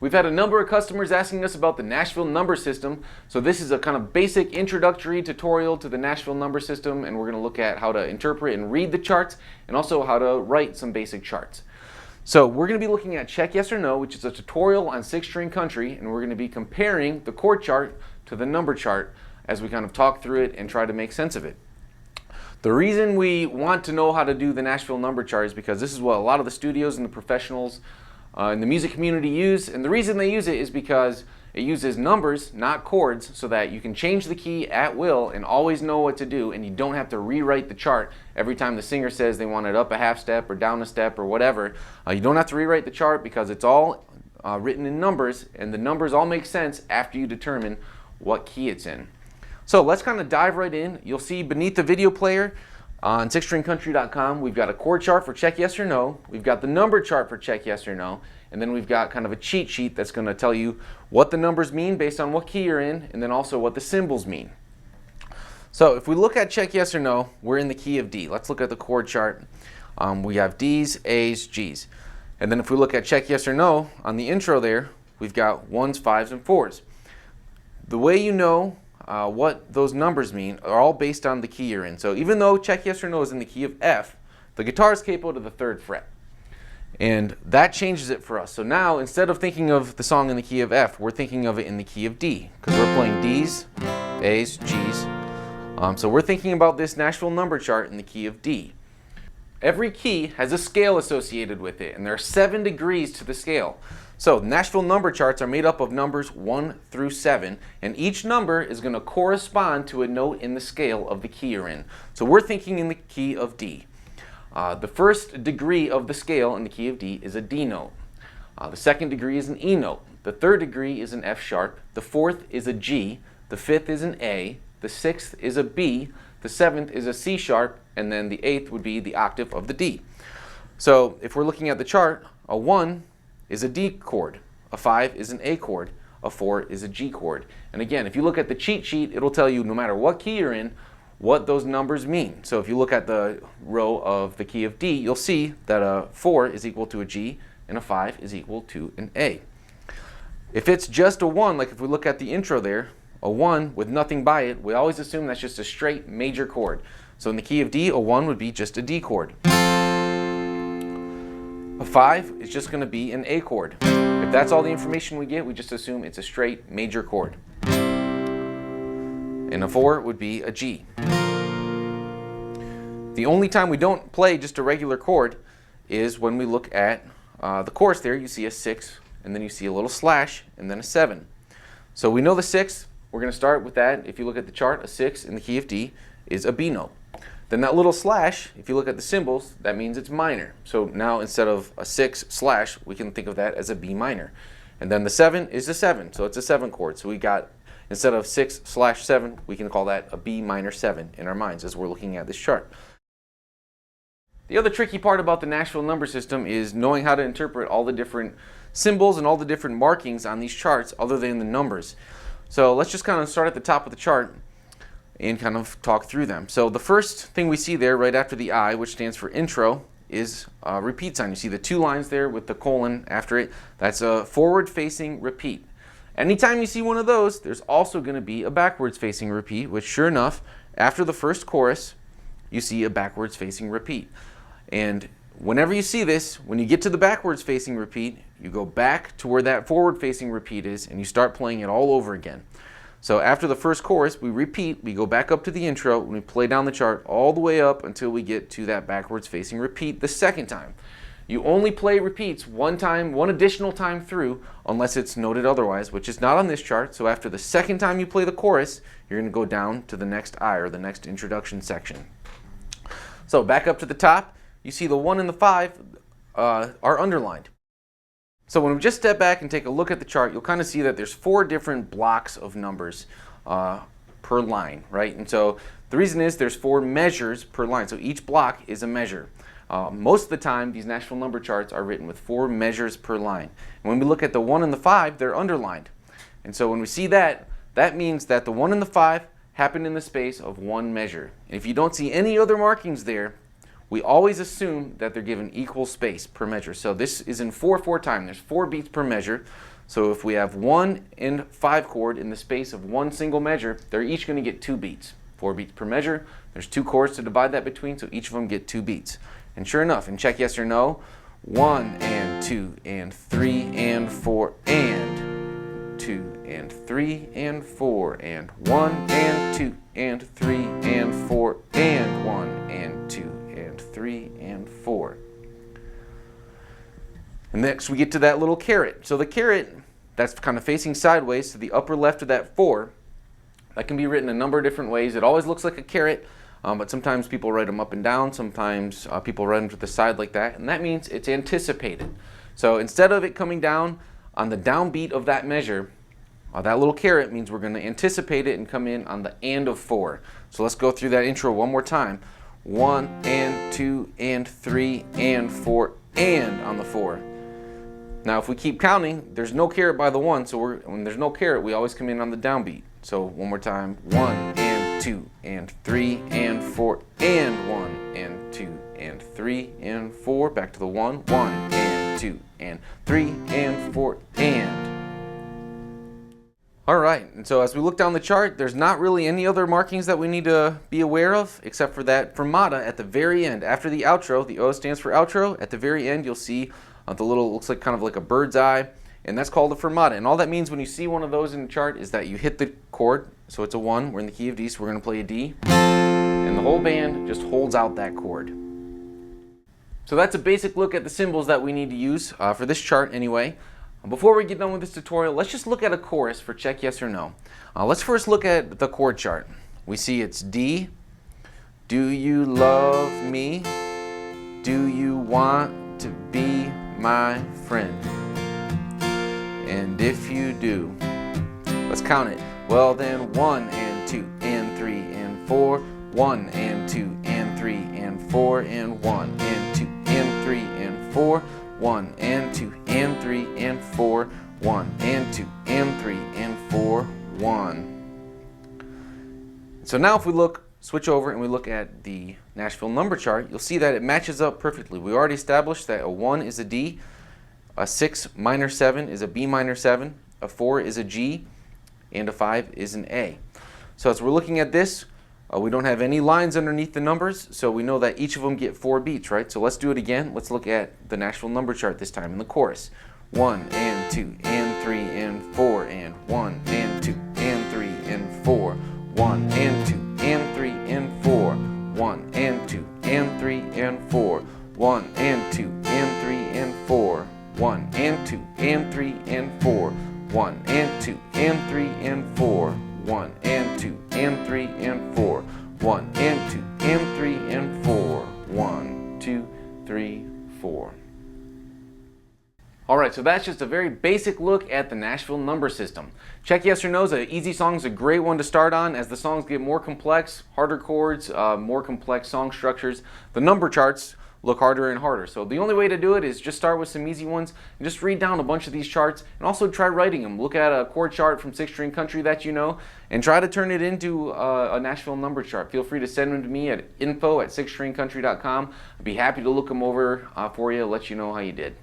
We've had a number of customers asking us about the Nashville number system, so this is a kind of basic introductory tutorial to the Nashville number system, and we're going to look at how to interpret and read the charts and also how to write some basic charts. So we're going to be looking at check yes or no, which is a tutorial on 6-string country, and we're going to be comparing the chord chart to the number chart as we kind of talk through it and try to make sense of it. The reason we want to know how to do the Nashville number chart is because this is what a lot of the studios and the professionals in the music community use, and the reason they use it is because it uses numbers, not chords, so that you can change the key at will and always know what to do, and you don't have to rewrite the chart every time the singer says they want it up a half step or down a step or whatever. You don't have to rewrite the chart because it's all written in numbers, and the numbers all make sense after you determine what key it's in. So let's kind of dive right in. You'll see beneath the video player on 6stringcountry.com, we've got a chord chart for check yes or no, we've got the number chart for check yes or no, and then we've got kind of a cheat sheet that's going to tell you what the numbers mean based on what key you're in, and then also what the symbols mean. So if we look at check yes or no, we're in the key of D. Let's look at the chord chart. We have D's, A's, G's. And then if we look at check yes or no, on the intro there, we've got 1s, 5s, and 4s. The way you know what those numbers mean are all based on the key you're in. So even though check yes or no is in the key of F, the guitar is capoed to the 3rd fret. And that changes it for us. So now instead of thinking of the song in the key of F, we're thinking of it in the key of D, because we're playing D's, A's, G's. So we're thinking about this Nashville number chart in the key of D. Every key has a scale associated with it, and there are 7 degrees to the scale. So Nashville number charts are made up of numbers 1 through 7, and each number is going to correspond to a note in the scale of the key you're in. So we're thinking in the key of D. The first degree of the scale in the key of D is a D note. The second degree is an E note. The third degree is an F sharp. The fourth is a G. The fifth is an A. The sixth is a B. The seventh is a C sharp, and then the 8th would be the octave of the D. So if we're looking at the chart, a 1 is a D chord, a 5 is an A chord, a 4 is a G chord. And again, if you look at the cheat sheet, it'll tell you no matter what key you're in, what those numbers mean. So if you look at the row of the key of D, you'll see that a 4 is equal to a G and a 5 is equal to an A. If it's just a 1, like if we look at the intro there, a 1 with nothing by it, we always assume that's just a straight major chord. So in the key of D, a 1 would be just a D chord. A 5 is just going to be an A chord. If that's all the information we get, we just assume it's a straight major chord. And a 4 would be a G. The only time we don't play just a regular chord is when we look at the chorus there. You see a 6, and then you see a little slash, and then a 7. So we know the 6. We're going to start with that. If you look at the chart, a 6 in the key of D is a B note. Then that little slash, if you look at the symbols, that means it's minor. So now instead of a 6 slash, we can think of that as a B minor. And then the 7 is a 7, so it's a 7 chord. So we got, instead of 6/7, we can call that a B minor 7 in our minds as we're looking at this chart. The other tricky part about the Nashville number system is knowing how to interpret all the different symbols and all the different markings on these charts other than the numbers. So let's just kind of start at the top of the chart and kind of talk through them. So the first thing we see there right after the I, which stands for intro, is a repeat sign. You see the 2 lines there with the colon after it. That's a forward-facing repeat. Anytime you see one of those, there's also going to be a backwards-facing repeat, which sure enough, after the first chorus, you see a backwards-facing repeat. And whenever you see this, when you get to the backwards-facing repeat, you go back to where that forward-facing repeat is, and you start playing it all over again. So after the first chorus, we repeat, we go back up to the intro, and we play down the chart all the way up until we get to that backwards facing repeat the second time. You only play repeats one additional time through, unless it's noted otherwise, which is not on this chart. So after the second time you play the chorus, you're going to go down to the next I, or the next introduction section. So back up to the top, you see the 1 and the 5 are underlined. So when we just step back and take a look at the chart, you'll kind of see that there's 4 different blocks of numbers per line, right? And so the reason is there's 4 measures per line. So each block is a measure. Most of the time, these Nashville number charts are written with 4 measures per line. And when we look at the 1 and the 5, they're underlined. And so when we see that, that means that the 1 and the 5 happen in the space of 1 measure. And if you don't see any other markings there, we always assume that they're given equal space per measure. So this is in 4/4 time. There's 4 beats per measure. So if we have 1 and 5 chord in the space of one single measure, they're each going to get 2 beats. 4 beats per measure. There's 2 chords to divide that between, so each of them get 2 beats. And sure enough, in check yes or no, 1 and 2 and 3 and 4 and 2 and 3 and 4 and 1 and 2 and 3 and 4 and 1 and 2 and 3 and 4. And next we get to that little caret. So the caret, that's kind of facing sideways to the upper left of that 4. That can be written a number of different ways. It always looks like a caret, but sometimes people write them up and down. Sometimes people write them to the side like that, and that means it's anticipated. So instead of it coming down on the downbeat of that measure, that little caret means we're going to anticipate it and come in on the and of 4. So let's go through that intro one more time. 1 and 2 and 3 and 4 and on the 4. Now if we keep counting, there's no caret by the 1, so when there's no caret, we always come in on the downbeat. So one more time, 1 and 2 and 3 and 4 and 1 and 2 and 3 and 4, back to the 1, 1 and 2 and 3 and 4 and. Alright, and so as we look down the chart, there's not really any other markings that we need to be aware of, except for that fermata at the very end. After the outro, the O stands for outro, at the very end you'll see the little, looks like kind of like a bird's eye, and that's called a fermata. And all that means when you see one of those in the chart is that you hit the chord, so it's a 1, we're in the key of D, so we're going to play a D, and the whole band just holds out that chord. So that's a basic look at the symbols that we need to use for this chart anyway. Before we get done with this tutorial, let's just look at a chorus for check yes or no. Let's first look at the chord chart. We see it's D. Do you love me? Do you want to be my friend? And if you do, let's count it. Well then 1 and 2 and 3 and 4, 1 and 2 and 3 and 4 and 1 and 2 and 3 and 4, 1 and 2 and 3 and 4, 1 and 2 and 3 and 4, 1. So now if we switch over and we look at the Nashville number chart, you'll see that it matches up perfectly. We already established that a 1 is a D, a 6 minor 7 is a B minor 7, a 4 is a G, and a 5 is an A. So as we're looking at this, we don't have any lines underneath the numbers, so we know that each of them get 4 beats, right? So let's do it again. Let's look at the Nashville number chart this time in the chorus. 1 and 2 and 3 and 4 and 1 and 2 and 3 and 4, 1 and 2 and 3 and 4, 1 and 2 and 3 and 4, 1 and 2 and 3 and 4, 1 and 2 and 3 and 4, 1 and 2 and 3 and 4, 1 and 2 and 3 and 4, 1 and 2 and 3 and 4, 1, 2, 3, 4. Alright, so that's just a very basic look at the Nashville number system. Check yes or no is an easy song, is a great one to start on. As the songs get more complex, harder chords, more complex song structures, the number charts look harder and harder. So the only way to do it is just start with some easy ones and just read down a bunch of these charts and also try writing them. Look at a chord chart from 6-string country that you know and try to turn it into a Nashville number chart. Feel free to send them to me at info@sixstringcountry.com. I'd be happy to look them over for you, let you know how you did.